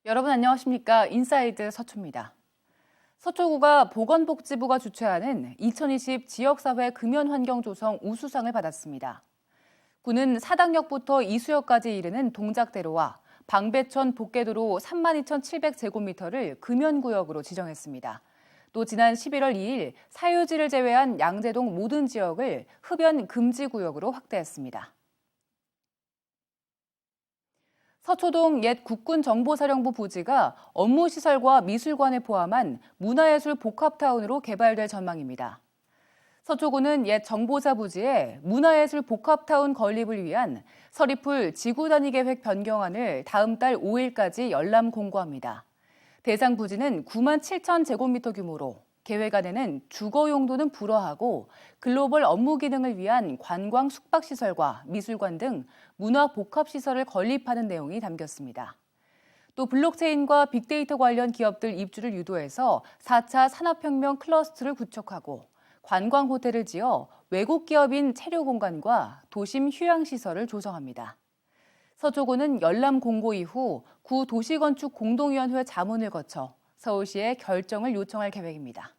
여러분 안녕하십니까? 인사이드 서초입니다. 서초구가 보건복지부가 주최하는 2020 지역사회 금연환경조성 우수상을 받았습니다. 구는 사당역부터 이수역까지 이르는 동작대로와 방배천 복개도로 32,700제곱미터를 금연구역으로 지정했습니다. 또 지난 11월 2일 사유지를 제외한 양재동 모든 지역을 흡연 금지구역으로 확대했습니다. 서초동 옛 국군정보사령부 부지가 업무시설과 미술관을 포함한 문화예술 복합타운으로 개발될 전망입니다. 서초구는 옛 정보사 부지에 문화예술 복합타운 건립을 위한 서리풀 지구단위 계획 변경안을 다음 달 5일까지 열람 공고합니다. 대상 부지는 9만 7천 제곱미터 규모로 계획안에는 주거 용도는 불허하고 글로벌 업무 기능을 위한 관광 숙박시설과 미술관 등 문화 복합시설을 건립하는 내용이 담겼습니다. 또 블록체인과 빅데이터 관련 기업들 입주를 유도해서 4차 산업혁명 클러스터를 구축하고 관광 호텔을 지어 외국 기업인 체류공간과 도심 휴양시설을 조성합니다. 서초구는 열람 공고 이후 구 도시건축 공동위원회 자문을 거쳐 서울시에 결정을 요청할 계획입니다.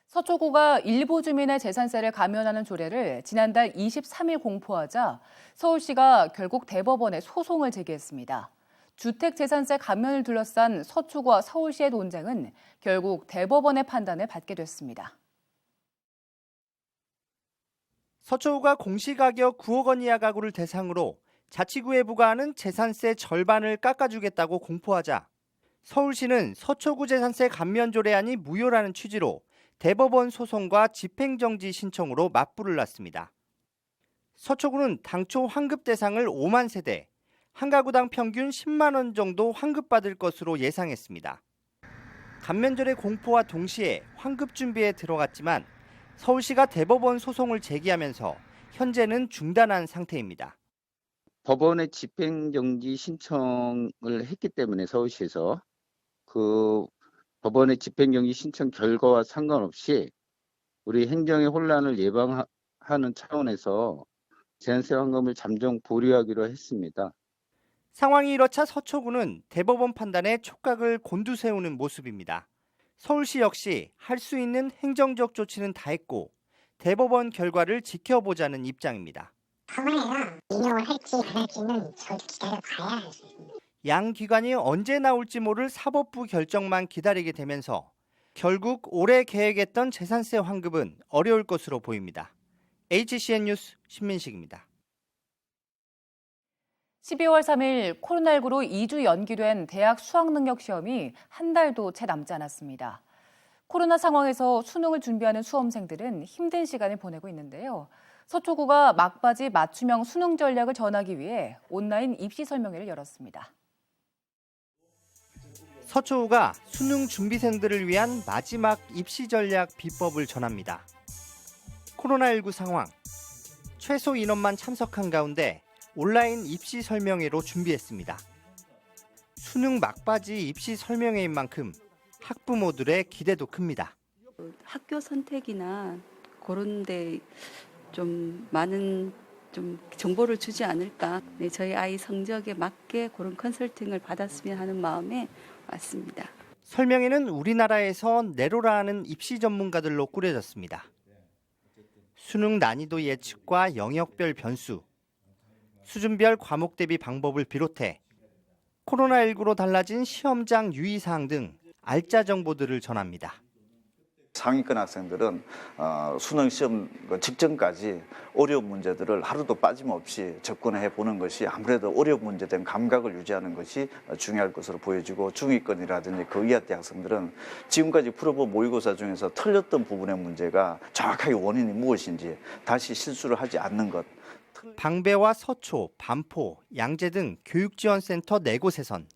서초구가 일부 주민의 재산세를 감면하는 조례를 지난달 23일 공포하자 서울시가 결국 대법원에 소송을 제기했습니다. 주택재산세 감면을 둘러싼 서초구와 서울시의 논쟁은 결국 대법원의 판단을 받게 됐습니다. 서초구가 공시가격 9억 원 이하 가구를 대상으로 자치구에 부과하는 재산세 절반을 깎아주겠다고 공포하자 서울시는 서초구 재산세 감면 조례안이 무효라는 취지로 대법원 소송과 집행정지 신청으로 맞불을 놨습니다. 서초구는 당초 환급 대상을 5만 세대, 한 가구당 평균 10만 원 정도 환급받을 것으로 예상했습니다. 감면 조례 공포와 동시에 환급 준비에 들어갔지만 서울시가 대법원 소송을 제기하면서 현재는 중단한 상태입니다. 법원에 집행정지 신청을 했기 때문에 서울시에서 그 법원의 집행정지 신청 결과와 상관없이 우리 행정의 혼란을 예방하는 차원에서 재산세 환급을 잠정 보류하기로 했습니다. 상황이 이렇자 서초구는 대법원 판단에 촉각을 곤두세우는 모습입니다. 서울시 역시 할 수 있는 행정적 조치는 다 했고 대법원 결과를 지켜보자는 입장입니다. 법원에서 인용을 할지 안 할지는 저도 기다려봐야 할 수 있습니다. 양 기관이 언제 나올지 모를 사법부 결정만 기다리게 되면서 결국 올해 계획했던 재산세 환급은 어려울 것으로 보입니다. HCN 뉴스 신민식입니다. 12월 3일 코로나19로 2주 연기된 대학 수학능력 시험이 한 달도 채 남지 않았습니다. 코로나 상황에서 수능을 준비하는 수험생들은 힘든 시간을 보내고 있는데요. 서초구가 막바지 맞춤형 수능 전략을 전하기 위해 온라인 입시 설명회를 열었습니다. 서초구가 수능 준비생들을 위한 마지막 입시 전략 비법을 전합니다. 코로나19 상황, 최소 인원만 참석한 가운데 온라인 입시 설명회로 준비했습니다. 수능 막바지 입시 설명회인 만큼 학부모들의 기대도 큽니다. 학교 선택이나 그런 데 좀 많은 좀 정보를 주지 않을까. 네, 저희 아이 성적에 맞게 그런 컨설팅을 받았으면 하는 마음에 왔습니다. 설명회는 우리나라에서 내로라 하는 입시 전문가들로 꾸려졌습니다. 수능 난이도 예측과 영역별 변수, 수준별 과목 대비 방법을 비롯해 코로나19로 달라진 시험장 유의사항 등 알짜 정보들을 전합니다. 상위권 학생들은 수능 시험 직전까지 어려운 문제들을 하루도 빠짐없이 접근해 보는 것이 아무래도 어려운 문제에 대한 감각을 유지하는 것이 중요할 것으로 보여지고, 중위권이라든지 그 이하대 학생들은 지금까지 풀어본 모의고사 중에서 틀렸던 부분의 문제가 정확하게 원인이 무엇인지 다시 실수를 하지 않는 것. 방배와 서초, 반포, 양재 등 교육지원센터 4곳에선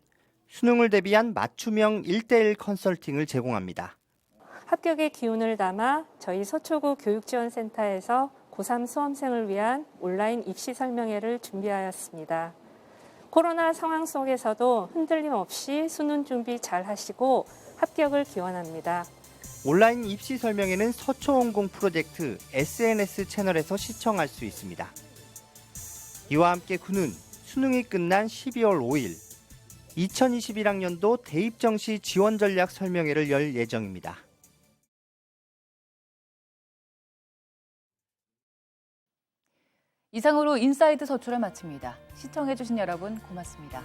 수능을 대비한 맞춤형 1:1 컨설팅을 제공합니다. 합격의 기운을 담아 저희 서초구 교육지원센터에서 고3 수험생을 위한 온라인 입시 설명회를 준비하였습니다. 코로나 상황 속에서도 흔들림 없이 수능 준비 잘 하시고 합격을 기원합니다. 온라인 입시 설명회는 서초원공 프로젝트 SNS 채널에서 시청할 수 있습니다. 이와 함께 구는 수능이 끝난 12월 5일 2021학년도 대입정 시 지원 전략 설명회를 열 예정입니다. 이상으로 인사이드 서초를 마칩니다. 시청해주신 여러분 고맙습니다.